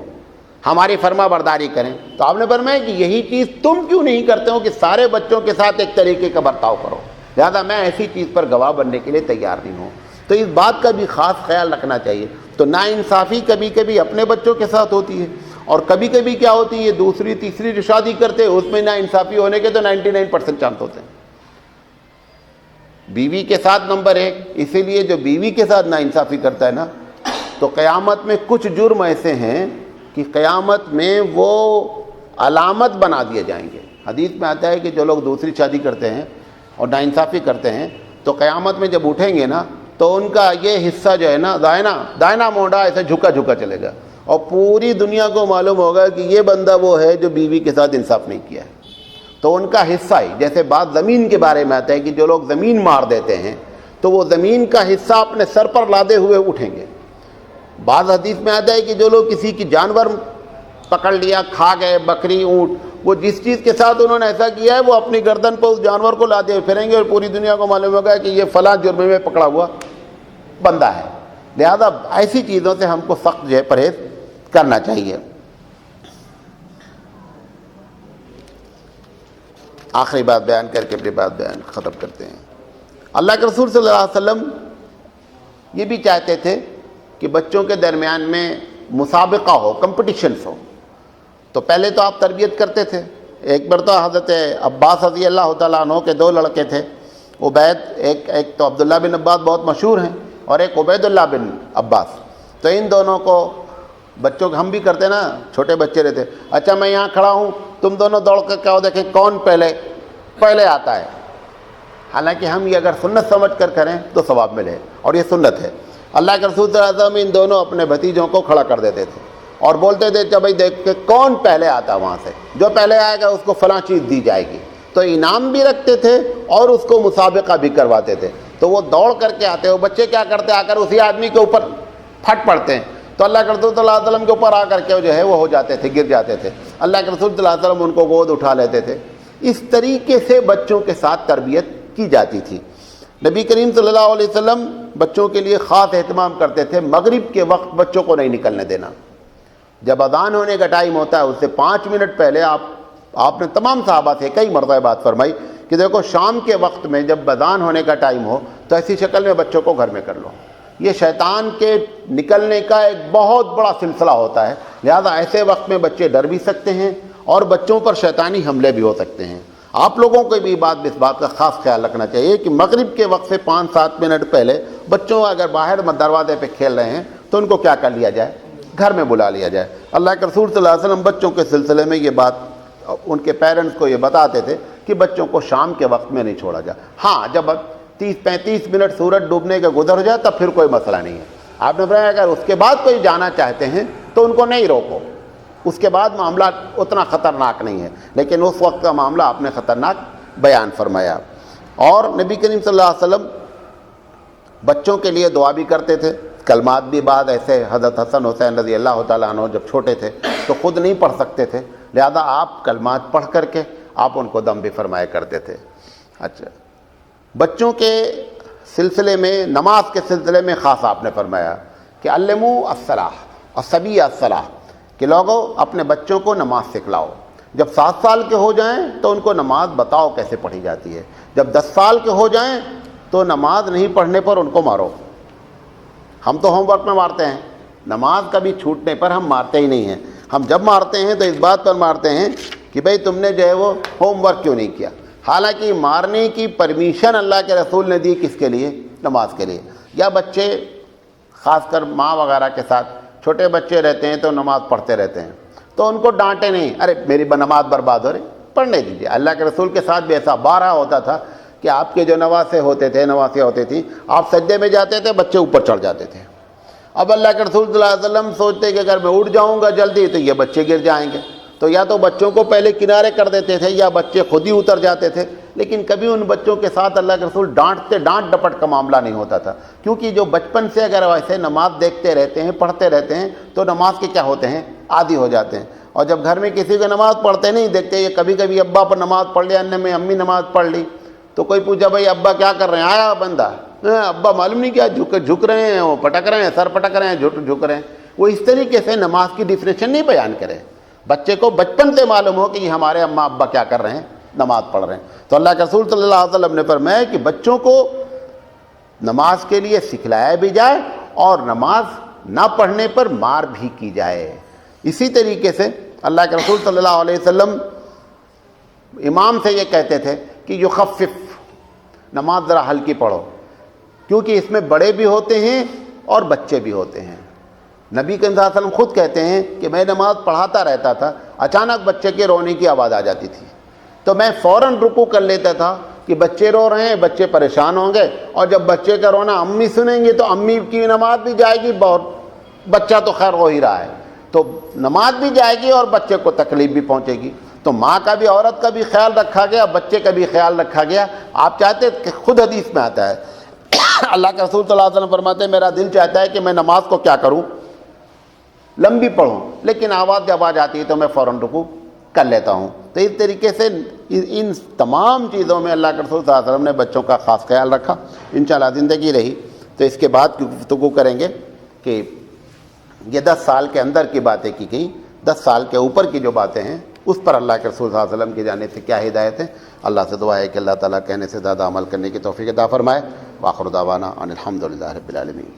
ہماری فرما برداری کریں. تو آپ نے فرمایا کہ یہی چیز تم کیوں نہیں کرتے ہو کہ سارے بچوں کے ساتھ ایک طریقے کا برتاؤ کرو، لہٰذا میں ایسی چیز پر گواہ بننے کے لیے تیار نہیں ہوں. تو اس بات کا بھی خاص خیال رکھنا چاہیے. تو ناانصافی کبھی کبھی اپنے بچوں کے ساتھ ہوتی ہے، اور کبھی کبھی کیا ہوتی ہے دوسری تیسری جو شادی کرتے ہیں اس میں ناانصافی ہونے کے تو 99% چانس ہوتے ہیں. بیوی کے ساتھ نمبر 1. اسی لیے جو بیوی کے ساتھ ناانصافی کرتا ہے نا تو قیامت میں کچھ جرم ایسے ہیں کہ قیامت میں وہ علامت بنا دیے جائیں گے. حدیث میں آتا ہے کہ جو لوگ دوسری شادی کرتے ہیں اور ناانصافی کرتے ہیں تو قیامت میں جب اٹھیں گے نا تو ان کا یہ حصہ جو ہے نا دائنا مونڈا ایسے جھکا چلے گا، اور پوری دنیا کو معلوم ہوگا کہ یہ بندہ وہ ہے جو بیوی کے ساتھ انصاف نہیں کیا ہے. تو ان کا حصہ ہی، جیسے بات زمین کے بارے میں آتا ہے کہ جو لوگ زمین مار دیتے ہیں تو وہ زمین کا حصہ اپنے سر پر لادے ہوئے اٹھیں گے. بعض حدیث میں آتا ہے کہ جو لوگ کسی کی جانور پکڑ لیا، کھا گئے بکری اونٹ، وہ جس چیز کے ساتھ انہوں نے ایسا کیا ہے وہ اپنی گردن پر اس جانور کو لاتے ہوئے پھریں گے اور پوری دنیا کو معلوم ہوگا کہ یہ فلاں جرم میں پکڑا ہوا بندہ ہے۔ لہذا ایسی چیزوں سے ہم کو سخت جو ہے پرہیز کرنا چاہیے۔ آخری بات بیان کر کے اپنی بات بیان ختم کرتے ہیں۔ اللہ کے رسول صلی اللہ علیہ وسلم یہ بھی چاہتے تھے کہ بچوں کے درمیان میں مسابقہ ہو، کمپٹیشنز ہو۔ تو پہلے تو آپ تربیت کرتے تھے۔ ایک بار تو حضرت عباس رضی اللہ تعالیٰ عنہ کے دو لڑکے تھے، عبید، ایک تو عبداللہ بن عباس بہت مشہور ہیں اور ایک عبید اللہ بن عباس۔ تو ان دونوں کو بچوں ہم بھی کرتے نا، چھوٹے بچے رہتے، اچھا میں یہاں کھڑا ہوں، تم دونوں دوڑ کر کہو دیکھیں کون پہلے آتا ہے۔ حالانکہ ہم یہ اگر سنت سمجھ کر کریں تو ثواب ملے، اور یہ سنت ہے۔ اللہ کے رسول صلی اللہ علیہ وسلم ان دونوں اپنے بھتیجوں کو کھڑا کر دیتے تھے اور بولتے تھے کہ بھائی دیکھ کے کون پہلے آتا ہے، وہاں سے جو پہلے آئے گا اس کو فلاں چیز دی جائے گی۔ تو انعام بھی رکھتے تھے اور اس کو مسابقہ بھی کرواتے تھے۔ تو وہ دوڑ کر کے آتے، وہ بچے کیا کرتے، آ کر اسی آدمی کے اوپر پھٹ پڑتے ہیں۔ تو اللہ کے رسول صلی اللہ علیہ وسلم کے اوپر آ کر کے جو ہے وہ ہو جاتے تھے، گر جاتے تھے۔ اللہ کے رسول صلی اللہ علیہ وسلم ان کو گود اٹھا لیتے تھے۔ اس طریقے سے بچوں کے ساتھ تربیت کی جاتی تھی۔ نبی کریم صلی اللہ علیہ وسلم بچوں کے لیے خاص اہتمام کرتے تھے۔ مغرب کے وقت بچوں کو نہیں نکلنے دینا۔ جب اذان ہونے کا ٹائم ہوتا ہے اس سے 5 منٹ پہلے آپ نے تمام صحابہ سے کئی مرتبہ بات فرمائی کہ دیکھو شام کے وقت میں جب اذان ہونے کا ٹائم ہو تو ایسی شکل میں بچوں کو گھر میں کر لو۔ یہ شیطان کے نکلنے کا ایک بہت بڑا سلسلہ ہوتا ہے، لہذا ایسے وقت میں بچے ڈر بھی سکتے ہیں اور بچوں پر شیطانی حملے بھی ہو سکتے ہیں۔ آپ لوگوں کو بھی اس بات کا خاص خیال رکھنا چاہیے کہ مغرب کے وقت سے 5-7 منٹ پہلے بچوں اگر باہر دروازے پہ کھیل رہے ہیں تو ان کو کیا کر لیا جائے، گھر میں بلا لیا جائے۔ اللہ کے رسول صلی اللہ علیہ وسلم بچوں کے سلسلے میں یہ بات ان کے پیرنٹس کو یہ بتاتے تھے کہ بچوں کو شام کے وقت میں نہیں چھوڑا جائے۔ ہاں جب 30-35 منٹ سورج ڈوبنے کا گزر ہو جائے تب پھر کوئی مسئلہ نہیں ہے۔ آپ نے فرمایا اگر اس کے بعد کوئی جانا چاہتے ہیں تو ان کو نہیں روکو، اس کے بعد معاملہ اتنا خطرناک نہیں ہے، لیکن اس وقت کا معاملہ آپ نے خطرناک بیان فرمایا۔ اور نبی کریم صلی اللہ علیہ وسلم بچوں کے لیے دعا بھی کرتے تھے، کلمات بھی بعد ایسے حضرت حسن حسین رضی اللہ تعالیٰ عنہ جب چھوٹے تھے تو خود نہیں پڑھ سکتے تھے، لہذا آپ کلمات پڑھ کر کے آپ ان کو دم بھی فرمایا کرتے تھے۔ اچھا، بچوں کے سلسلے میں، نماز کے سلسلے میں خاص آپ نے فرمایا کہ علموا الصلاۃ الصبی الصلاۃ، کہ لوگوں اپنے بچوں کو نماز سکھلاؤ۔ جب 7 سال کے ہو جائیں تو ان کو نماز بتاؤ کیسے پڑھی جاتی ہے۔ جب 10 سال کے ہو جائیں تو نماز نہیں پڑھنے پر ان کو مارو۔ ہم تو ہوم ورک میں مارتے ہیں، نماز کبھی چھوٹنے پر ہم مارتے ہی نہیں ہیں۔ ہم جب مارتے ہیں تو اس بات پر مارتے ہیں کہ بھئی تم نے جو ہے وہ ہوم ورک کیوں نہیں کیا۔ حالانکہ مارنے کی پرمیشن اللہ کے رسول نے دی کس کے لیے؟ نماز کے لیے۔ یا بچے خاص کر ماں وغیرہ کے ساتھ چھوٹے بچے رہتے ہیں تو نماز پڑھتے رہتے ہیں تو ان کو ڈانٹے نہیں، ارے میری نماز برباد ہو رہی، پڑھنے دیجیے۔ اللہ کے رسول کے ساتھ بھی ایسا بارہ ہوتا تھا کہ آپ کے جو نواسے ہوتے تھے، نواسیاں ہوتی تھیں، آپ سجدے میں جاتے تھے بچے اوپر چڑھ جاتے تھے۔ اب اللہ کے رسول صلی اللہ علیہ وسلم سوچتے کہ اگر میں اٹھ جاؤں گا جلدی تو یہ بچے گر جائیں گے، تو یا تو بچوں کو پہلے کنارے کر دیتے تھے یا بچے خود ہی اتر جاتے تھے۔ لیکن کبھی ان بچوں کے ساتھ اللہ کے رسول ڈانٹ ڈپٹ کا معاملہ نہیں ہوتا تھا، کیونکہ جو بچپن سے اگر ویسے نماز دیکھتے رہتے ہیں، پڑھتے رہتے ہیں تو نماز کے کیا ہوتے ہیں؟ عادی ہو جاتے ہیں۔ اور جب گھر میں کسی کو نماز پڑھتے نہیں دیکھتے، یہ کبھی کبھی ابا پر نماز پڑھ لیا، میں امی نماز پڑھ لی، تو کوئی پوچھا بھائی ابا کیا کر رہے ہیں؟ آیا بندہ، ابا معلوم نہیں کیا جھک رہے ہیں، وہ پٹک رہے ہیں، سر پٹک رہے ہیں، جھک رہے ہیں۔ وہ اس طریقے سے نماز کی ڈیفینیشن نہیں بیان کرے۔ بچے کو بچپن سے معلوم ہو کہ یہ ہمارے اماں ابا کیا کر رہے ہیں؟ نماز پڑھ رہے ہیں۔ تو اللہ کے رسول صلی اللہ علیہ وسلم نے فرمایا کہ بچوں کو نماز کے لیے سکھلایا بھی جائے اور نماز نہ پڑھنے پر مار بھی کی جائے۔ اسی طریقے سے اللہ کے رسول صلی اللہ علیہ وسلم امام سے یہ کہتے تھے کہ یخفف، نماز ذرا ہلکی پڑھو، کیونکہ اس میں بڑے بھی ہوتے ہیں اور بچے بھی ہوتے ہیں۔ نبی کریم صلی اللہ علیہ وسلم خود کہتے ہیں کہ میں نماز پڑھاتا رہتا تھا، اچانک بچے کے رونے کی آواز آ جاتی تھی تو میں فوراً رکوع کر لیتا تھا کہ بچے رو رہے ہیں، بچے پریشان ہوں گے، اور جب بچے کا رونا امی سنیں گے تو امی کی نماز بھی جائے گی، بچہ تو خیر ہو ہی رہا ہے، تو نماز بھی جائے گی اور بچے کو تکلیف بھی پہنچے گی۔ تو ماں کا بھی، عورت کا بھی خیال رکھا گیا، بچے کا بھی خیال رکھا گیا۔ آپ چاہتے کہ خود حدیث میں آتا ہے، اللہ کے رسول صلی اللہ علیہ وسلم فرماتے ہیں میرا دل چاہتا ہے کہ میں نماز کو کیا کروں؟ لمبی پڑھوں، لیکن آواز جب آ جاتی ہے تو میں فوراً رکوع کر لیتا ہوں۔ تو اس طریقے سے ان تمام چیزوں میں اللہ کے رسول صلی اللہ علیہ وسلم نے بچوں کا خاص خیال رکھا۔ انشاءاللہ زندگی رہی تو اس کے بعد کی گفتگو کریں گے کہ یہ 10 سال کے اندر کی باتیں کی گئیں، 10 سال کے اوپر کی جو باتیں ہیں اس پر اللہ کے رسول صلی اللہ علیہ وسلم کی جانب سے کیا ہدایت ہے۔ اللہ سے دعا ہے کہ اللہ تعالیٰ کہنے سے زیادہ عمل کرنے کی توفیق عطا فرمائے۔ وآخر دعوانا ان الحمد للہ رب العالمین۔